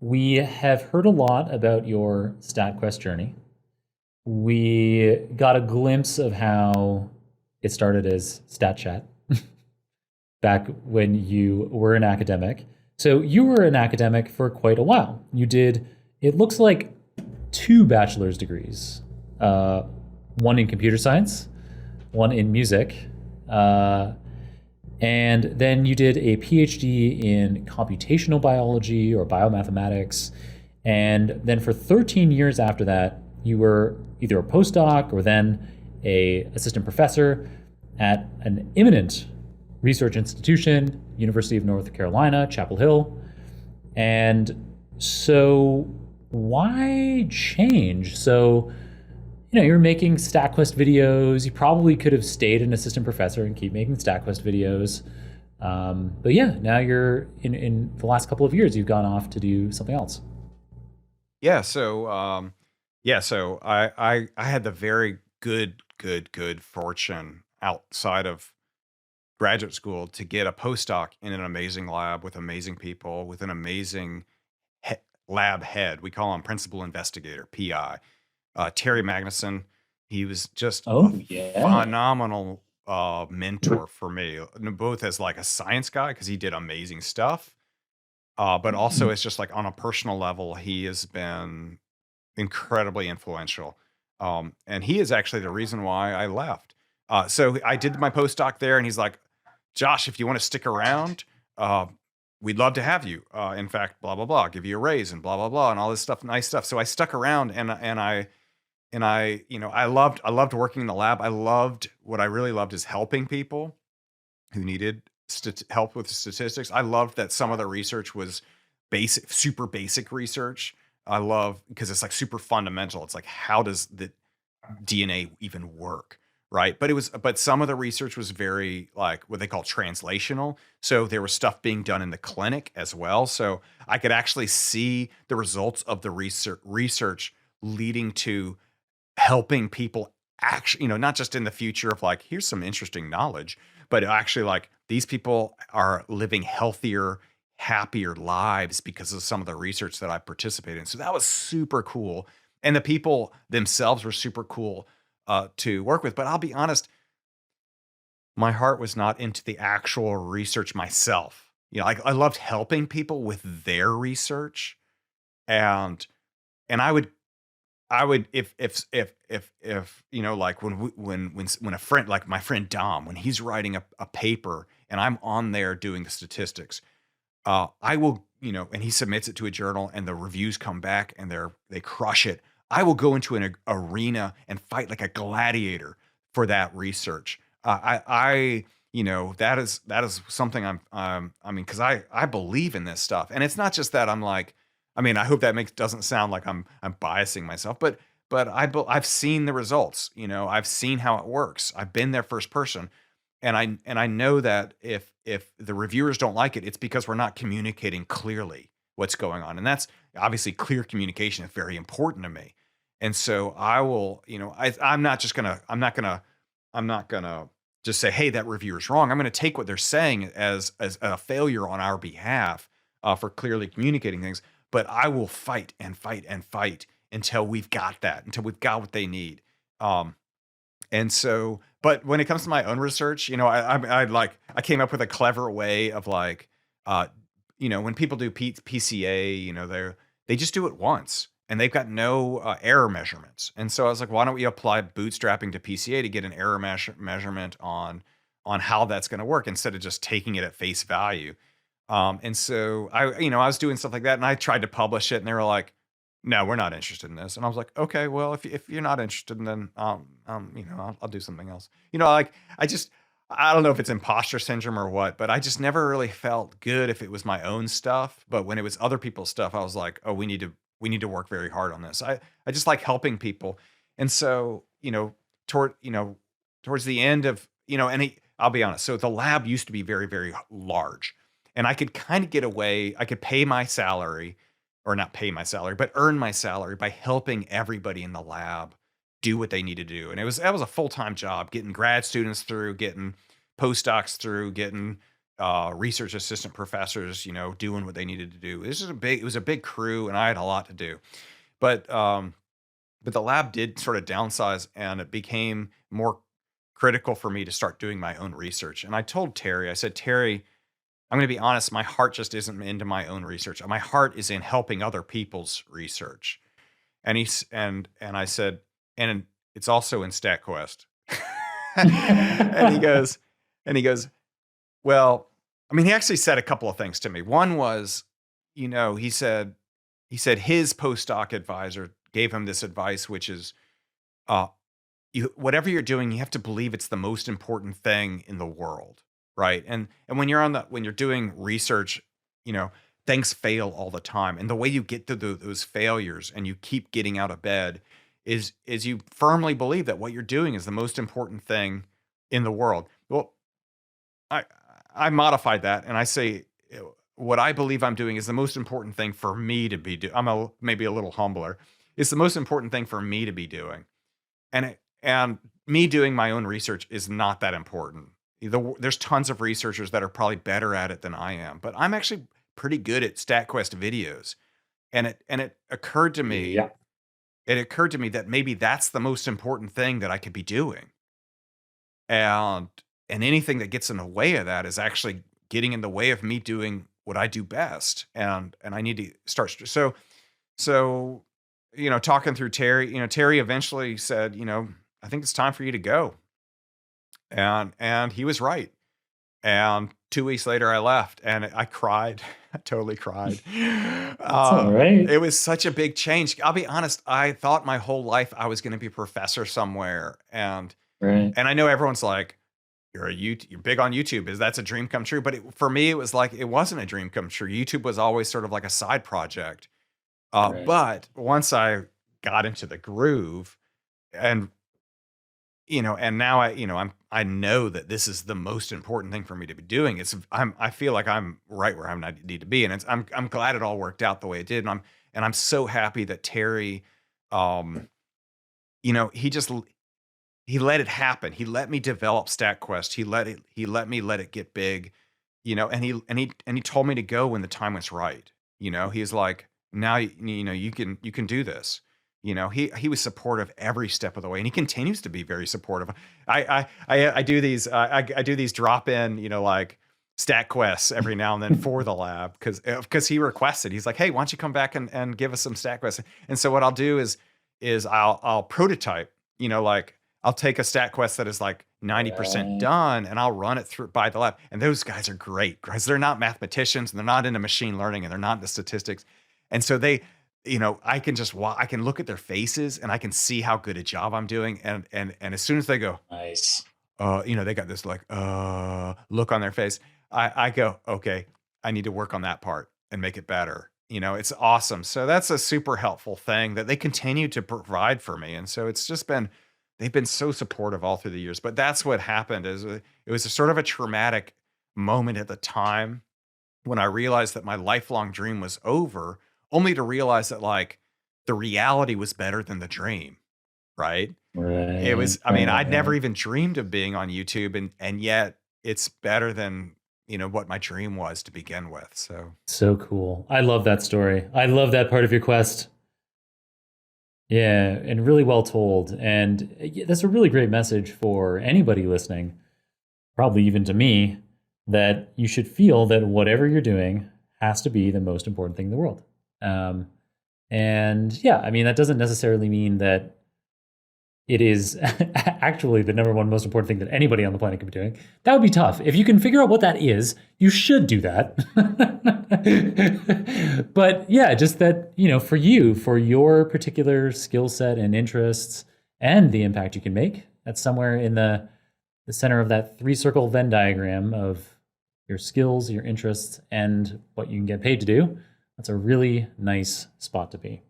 We have heard a lot about your StatQuest journey. We got a glimpse of how it started as StatChat back when you were an academic. So you were an academic for quite a while. You did, it looks like, two bachelor's degrees, uh, one in computer science, one in music, uh, and then you did a PhD in computational biology or biomathematics. And then for 13 years after that, you were either a postdoc or then a assistant professor at an eminent research institution, University of North Carolina, Chapel Hill. And so why change? So, you're making StatQuest videos. You probably could have stayed an assistant professor and keep making StatQuest videos. But yeah, now you're in the last couple of years, you've gone off to do something else. Yeah, so I had the very good fortune outside of graduate school to get a postdoc in an amazing lab with amazing people with an amazing he- lab head. We call him principal investigator (PI). Terry Magnuson. He was just a Oh, yeah. phenomenal mentor for me, both as like a science guy because he did amazing stuff, but also it's just like on a personal level, he has been incredibly influential. And he is actually the reason why I left. So I did my postdoc there, and he's like, Josh, if you want to stick around, uh, we'd love to have you. In fact, blah blah blah, give you a raise and blah blah blah, and all this stuff, nice stuff. So I stuck around, and I loved working in the lab. I loved what I really loved is helping people who needed help with statistics. I loved that some of the research was basic, super basic research. I love because it's like super fundamental. It's like how does the DNA even work, right? But some of the research was very like what they call translational. So there was stuff being done in the clinic as well. So I could actually see the results of the research leading to helping people actually, not just in the future of like, here's some interesting knowledge, but actually like these people are living healthier, happier lives because of some of the research that I participated in. So that was super cool. And the people themselves were super cool to work with. But I'll be honest, my heart was not into the actual research myself. I loved helping people with their research, and and I would if like when a friend like my friend Dom, when he's writing a paper and I'm on there doing the statistics, I will, and he submits it to a journal and the reviews come back and they crush it. I will go into an arena and fight like a gladiator for that research. That is something I mean, because I believe in this stuff, and it's not just that I'm like, I mean, I hope that makes doesn't sound like I'm biasing myself, but I've seen the results. I've seen how it works. I've been there first person, and I know that if the reviewers don't like it, it's because we're not communicating clearly what's going on, and that's obviously clear communication is very important to me. And so I will, I'm not gonna just say, hey, that reviewer's wrong. I'm gonna take what they're saying as a failure on our behalf for clearly communicating things. But I will fight and fight and fight until we've got that, until we've got what they need. Um, and so, but when it comes to my own research, I came up with a clever way of like, uh, when people do PCA, they just do it once and they've got no error measurements. And so I was like, why don't we apply bootstrapping to PCA to get an error measurement on how that's going to work instead of just taking it at face value. And so I was doing stuff like that, and I tried to publish it, and they were like, "No, we're not interested in this." And I was like, "Okay, well, if you're not interested, then I'll do something else." Like I don't know if it's imposter syndrome or what, but I just never really felt good if it was my own stuff. But when it was other people's stuff, I was like, "Oh, we need to work very hard on this." I just like helping people, and so toward towards the end of I'll be honest. So the lab used to be very very large, and I could kind of get away. I could pay my salary, or not pay my salary, but earn my salary by helping everybody in the lab do what they need to do. And that was a full time job, getting grad students through, getting postdocs through, getting research assistant professors, doing what they needed to do. It was a big crew, and I had a lot to do. But but the lab did sort of downsize, and it became more critical for me to start doing my own research. And I told Terry, I said, Terry, I'm going to be honest, my heart just isn't into my own research. My heart is in helping other people's research. And I said, and it's also in StatQuest. and he goes, and he goes, well, I mean, he actually said a couple of things to me. One was, he said his postdoc advisor gave him this advice, which is, uh, whatever you're doing, you have to believe it's the most important thing in the world, right? And when you're doing research, you know, things fail all the time, and the way you get to those failures and you keep getting out of bed is you firmly believe that what you're doing is the most important thing in the world. Well, I I modified that and I say what I believe I'm doing is the most important thing for me to be doing. Maybe a little humbler. It's the most important thing for me to be doing, and me doing my own research is not that important. There's tons of researchers that are probably better at it than I am, but I'm actually pretty good at StatQuest videos. And Yeah. it occurred to me that maybe that's the most important thing that I could be doing. And and anything that gets in the way of that is actually getting in the way of me doing what I do best. And I need to start so talking through Terry, Terry eventually said, I think it's time for you to go. And he was right. And 2 weeks later, I left, and I cried. I totally cried. That's all right. It was such a big change. I'll be honest, I thought my whole life I was gonna be a professor somewhere, Right. and I know everyone's like, you're big on YouTube. Is that's a dream come true?" But for me, it was like it wasn't a dream come true. YouTube was always sort of like a side project. Right. But once I got into the groove, and and now I know that this is the most important thing for me to be doing. I feel like I'm right where I need to be, and I'm glad it all worked out the way it did, and I'm so happy that Terry, um, he just he let it happen. He let me develop StatQuest. He let me let it get big, and he told me to go when the time was right. He's like, now you can do this. He was supportive every step of the way, and he continues to be very supportive. I do these I do these drop in like stat quests every now and then for the lab because he requested. He's like, hey, why don't you come back and give us some stat quests? And so what I'll do is I'll prototype. Like I'll take a stat quest that is like 90% Right. done, and I'll run it through by the lab. And those guys are great because they're not mathematicians and they're not into machine learning and they're not into statistics. And so I can look at their faces and I can see how good a job I'm doing. And as soon as they go, Nice. they got this like look on their face. I go, okay, I need to work on that part and make it better. It's awesome. So that's a super helpful thing that they continue to provide for me. And so it's just been they've been so supportive all through the years. But that's what happened it was a sort of a traumatic moment at the time when I realized that my lifelong dream was over, only to realize that like the reality was better than the dream, right? It Right. was, I mean, Right. I'd never Right. even dreamed of being on YouTube, and yet it's better than, what my dream was to begin with. So So cool. I love that story. I love that part of your quest. Yeah, and really well told. And that's a really great message for anybody listening, probably even to me, that you should feel that whatever you're doing has to be the most important thing in the world. Um, and yeah, I mean, that doesn't necessarily mean that it is actually the number one most important thing that anybody on the planet could be doing. That would be tough. If you can figure out what that is, you should do that. But yeah, just that, for you, for your particular skill set and interests and the impact you can make, that's somewhere in the center of that three circle Venn diagram of your skills, your interests, and what you can get paid to do. That's a really nice spot to be.